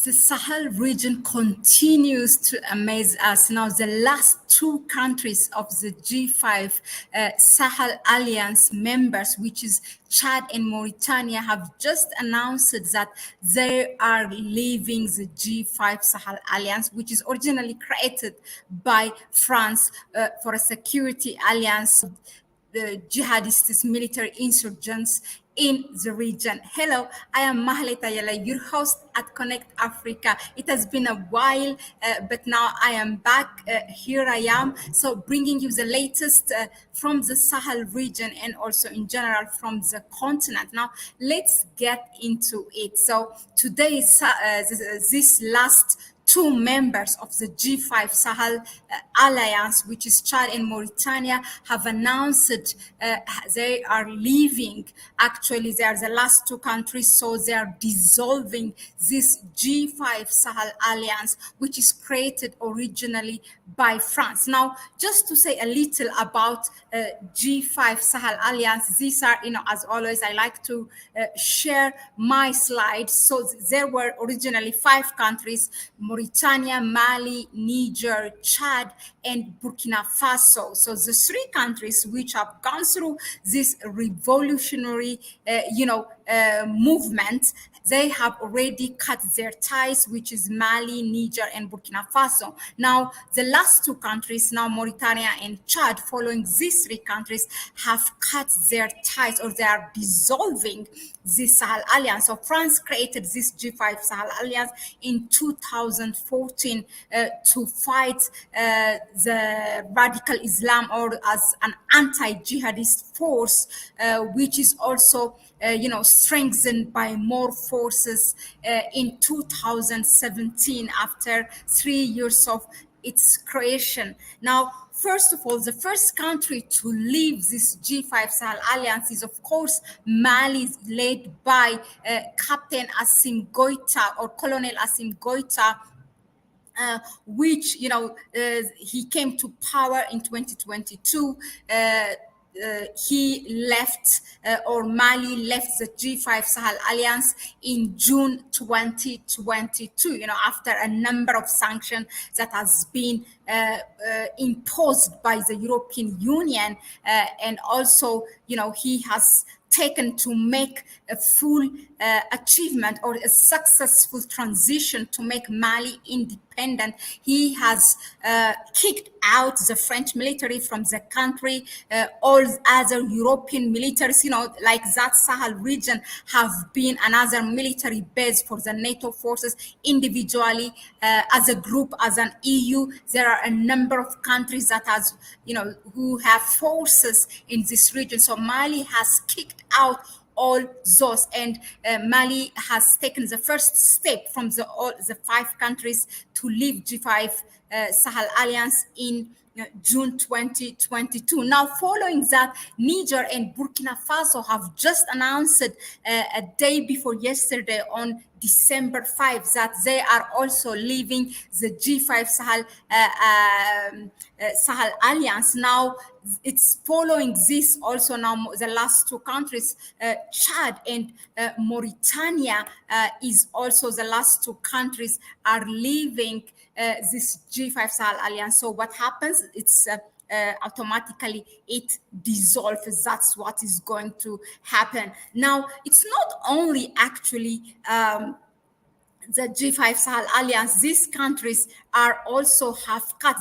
The Sahel region continues to amaze us. Now, the last two countries of the G5 Sahel Alliance members, which is Chad and Mauritania, have just announced that they are leaving the G5 Sahel Alliance, which is originally created by France for a security alliance, the jihadists, military insurgents in the region. Hello, I am Mahlet Ayele, your host at Connect Africa. It has been a while, but now I am back. Here I am, so bringing you the latest from the Sahel region and also in general from the continent. Now, let's get into it. So today, this last two members of the G5 Sahel Alliance, which is Chad and Mauritania, have announced they are leaving. Actually, they are the last two countries, so they are dissolving this G5 Sahel Alliance, which is created originally by France. Now, just to say a little about G5 Sahel Alliance, these are, as always, I like to share my slides. So there were originally 5 countries: Mauritania, Mali, Niger, Chad, and Burkina Faso. So the 3 countries which have gone through this revolutionary, movement, they have already cut their ties, which is Mali, Niger, and Burkina Faso. Now, the last 2 countries, now Mauritania and Chad, following these 3 countries, have cut their ties, or they are dissolving this Sahel Alliance. So France created this G5 Sahel Alliance in 2014 to fight the radical Islam, or as an anti-jihadist force, which is also strengthened by more forces in 2017 after 3 years of its creation. Now, first of all, the first country to leave this G5 Sahel Alliance is, of course, Mali, led by Captain Assimi Goïta, or Colonel Assimi Goïta, which, he came to power in 2022. He left, or Mali left the G5 Sahel Alliance in June 2022, after a number of sanctions that has been imposed by the European Union. And also, he has taken to make a full achievement, or a successful transition to make Mali independent. He has kicked out the French military from the country. All other European militaries, like that Sahel region, have been another military base for the NATO forces. Individually, as a group, as an EU, there are a number of countries that has, who have forces in this region. So Mali has kicked out all those, and Mali has taken the first step from all the 5 countries to leave G5 Sahel Alliance in June 2022. Now, following that, Niger and Burkina Faso have just announced a day before yesterday, on December 5, that they are also leaving the G5 Sahel Alliance. Now, it's following this also. Now, the last 2 countries, Chad and Mauritania, is also the last 2 countries are leaving this G5 Sahel Alliance. So what happens? It's automatically it dissolves. That's what is going to happen. Now, it's not only actually the G5 Sahel Alliance. These countries are also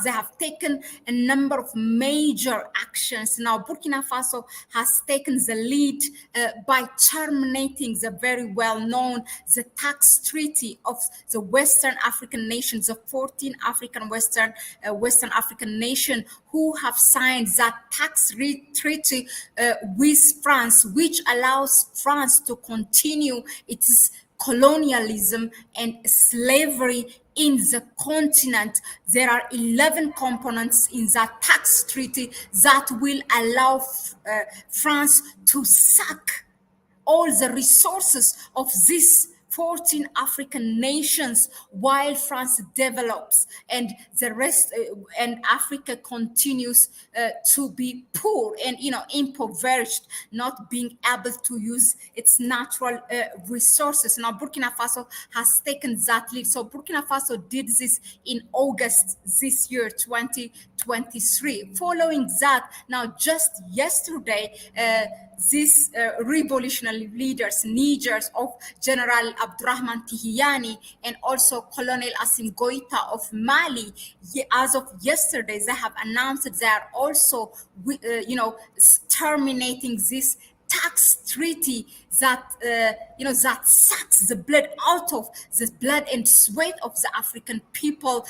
they have taken a number of major actions. Now, Burkina Faso has taken the lead by terminating the very well-known the tax treaty of the Western African nations, the 14 Western African nation, who have signed that tax treaty with France, which allows France to continue its colonialism and slavery in the continent. There are 11 components in that tax treaty that will allow France to suck all the resources of this 14 African nations while France develops and the rest, and Africa continues to be poor and impoverished, not being able to use its natural resources. Now Burkina Faso has taken that lead. So Burkina Faso did this in August this year, 2023. Following that, now just yesterday, these revolutionary leaders, Nigers of General Abdurrahman Tihiyani and also Colonel Assim Goita of Mali, as of yesterday, they have announced that they are also, terminating this tax treaty that that sucks the blood out of the blood and sweat of the African people.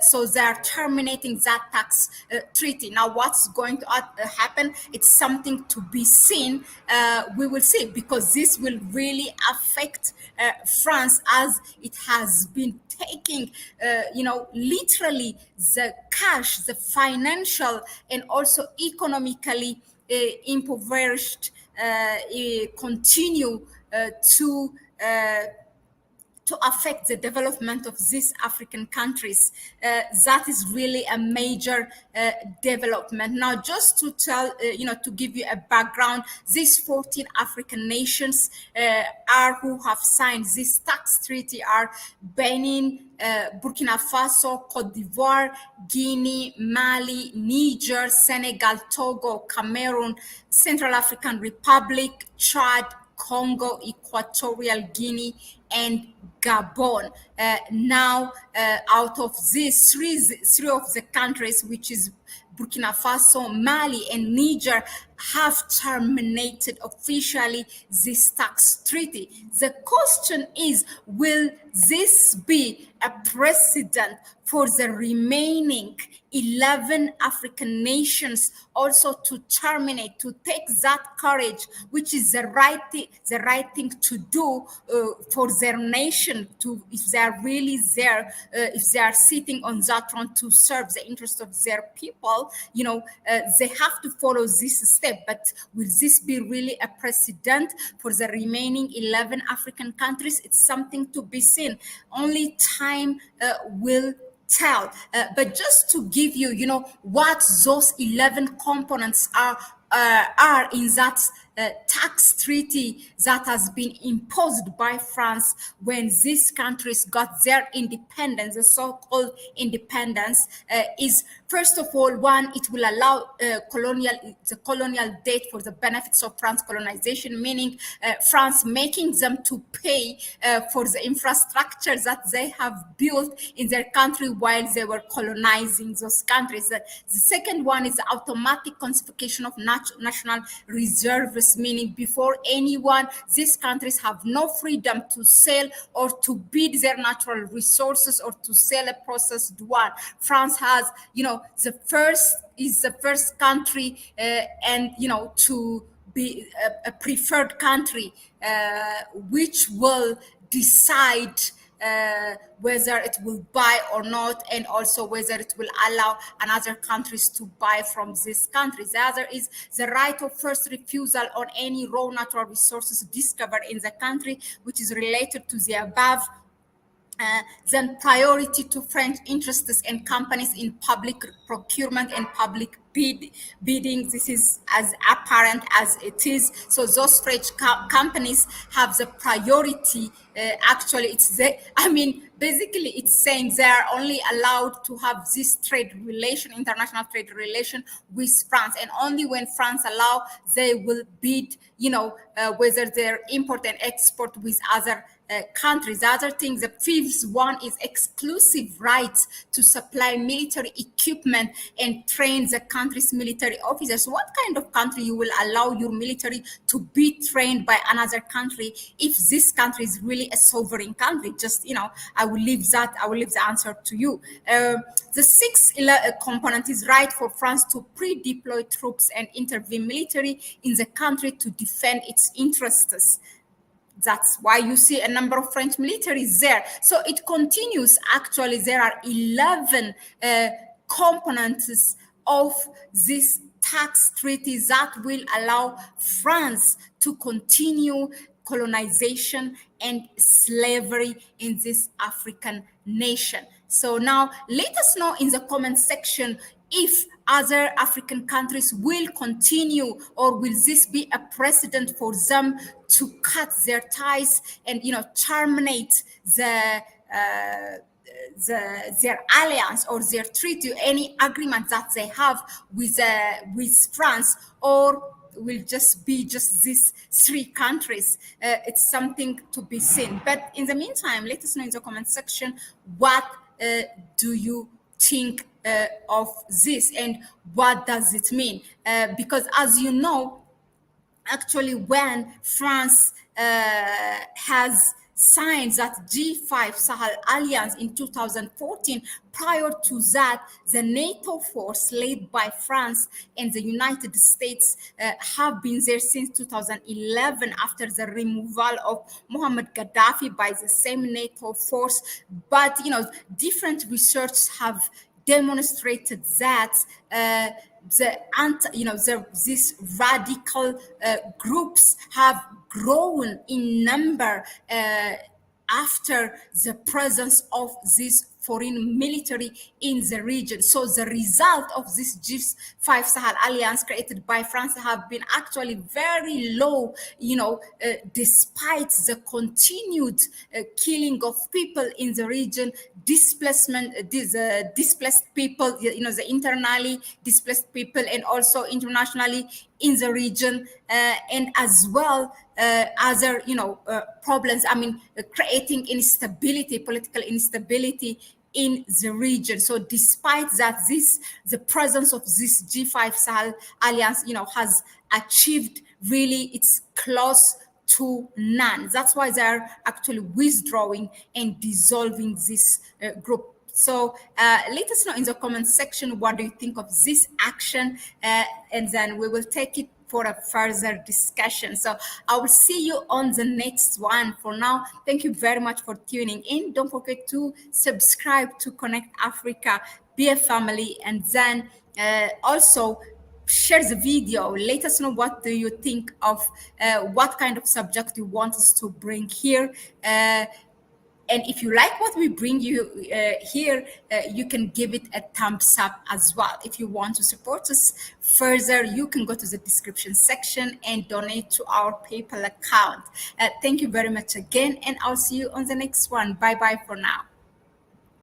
So they are terminating that tax treaty. Now, what's going to happen? It's something to be seen. We will see, because this will really affect France, as it has been taking, literally the cash, the financial and also economically impoverished continue to affect the development of these African countries. That is really a major development. Now, just to tell, to give you a background, these 14 African nations who have signed this tax treaty are Benin, Burkina Faso, Cote d'Ivoire, Guinea, Mali, Niger, Senegal, Togo, Cameroon, Central African Republic, Chad, Congo, Equatorial Guinea, and Gabon. Now, out of these three of the countries, which is Burkina Faso, Mali, and Niger, have terminated officially this tax treaty. The question is, will this be a precedent for the remaining 11 African nations also to terminate, to take that courage, which is the right thing to do for their nation, to, if they are really there, if they are sitting on that throne to serve the interest of their people, they have to follow this step. But will this be really a precedent for the remaining 11 African countries? It's something to be seen. Only time will tell. But just to give you, what those 11 components are in that tax treaty that has been imposed by France when these countries got their independence, the so-called independence, is, first of all, one, it will allow the colonial debt for the benefits of France colonization, meaning France making them to pay for the infrastructure that they have built in their country while they were colonizing those countries. The second one is the automatic confiscation of national reserves, meaning before anyone, these countries have no freedom to sell or to bid their natural resources or to sell a processed one. France has, the first country, and to be a preferred country, which will decide whether it will buy or not, and also whether it will allow another countries to buy from this country. The other is the right of first refusal on any raw natural resources discovered in the country, which is related to the above. Then priority to French interests and companies in public procurement and public bidding. This is as apparent as it is. So those French companies have the priority. Actually, basically it's saying they are only allowed to have this international trade relation with France, and only when France allow, they will bid, whether they're import and export with other countries. The other thing, the fifth one, is exclusive rights to supply military equipment and train the country's military officers. What kind of country you will allow your military to be trained by another country if this country is really a sovereign country? Just, I will leave the answer to you. The sixth component is right for France to pre-deploy troops and intervene military in the country to defend its interests. That's why you see a number of French militaries there. So it continues. Actually, there are 11 components of this tax treaty that will allow France to continue colonization and slavery in this African nation. So now let us know in the comment section if other African countries will continue, or will this be a precedent for them to cut their ties and terminate their alliance or their treaty, any agreement that they have with France, or will just be just these three countries. It's something to be seen. But in the meantime, let us know in the comment section what do you think of this, and what does it mean? Because as you know, actually when France has signed that G5 Sahel alliance in 2014, prior to that, the NATO force led by France and the United States have been there since 2011 after the removal of Muammar Gaddafi by the same NATO force. But different research have demonstrated that these radical groups have grown in number after the presence of this foreign military in the region. So the result of this G5 Sahel alliance created by France have been actually very low, despite the continued killing of people in the region, displacement, displaced people, the internally displaced people, and also internationally in the region, and as well other problems. I mean, creating instability, political instability in the region. So despite that, the presence of this G5 Sahel alliance has achieved really it's close to none. That's why they're actually withdrawing and dissolving this group. So let us know in the comment section what do you think of this action, and then we will take it for a further discussion. So I will see you on the next one. For now, thank you very much for tuning in. Don't forget to subscribe to Connect Africa, be a family, and then also share the video. Let us know what do you think of what kind of subject you want us to bring here. And if you like what we bring you here, you can give it a thumbs up as well. If you want to support us further, you can go to the description section and donate to our PayPal account. Thank you very much again, and I'll see you on the next one. Bye-bye for now.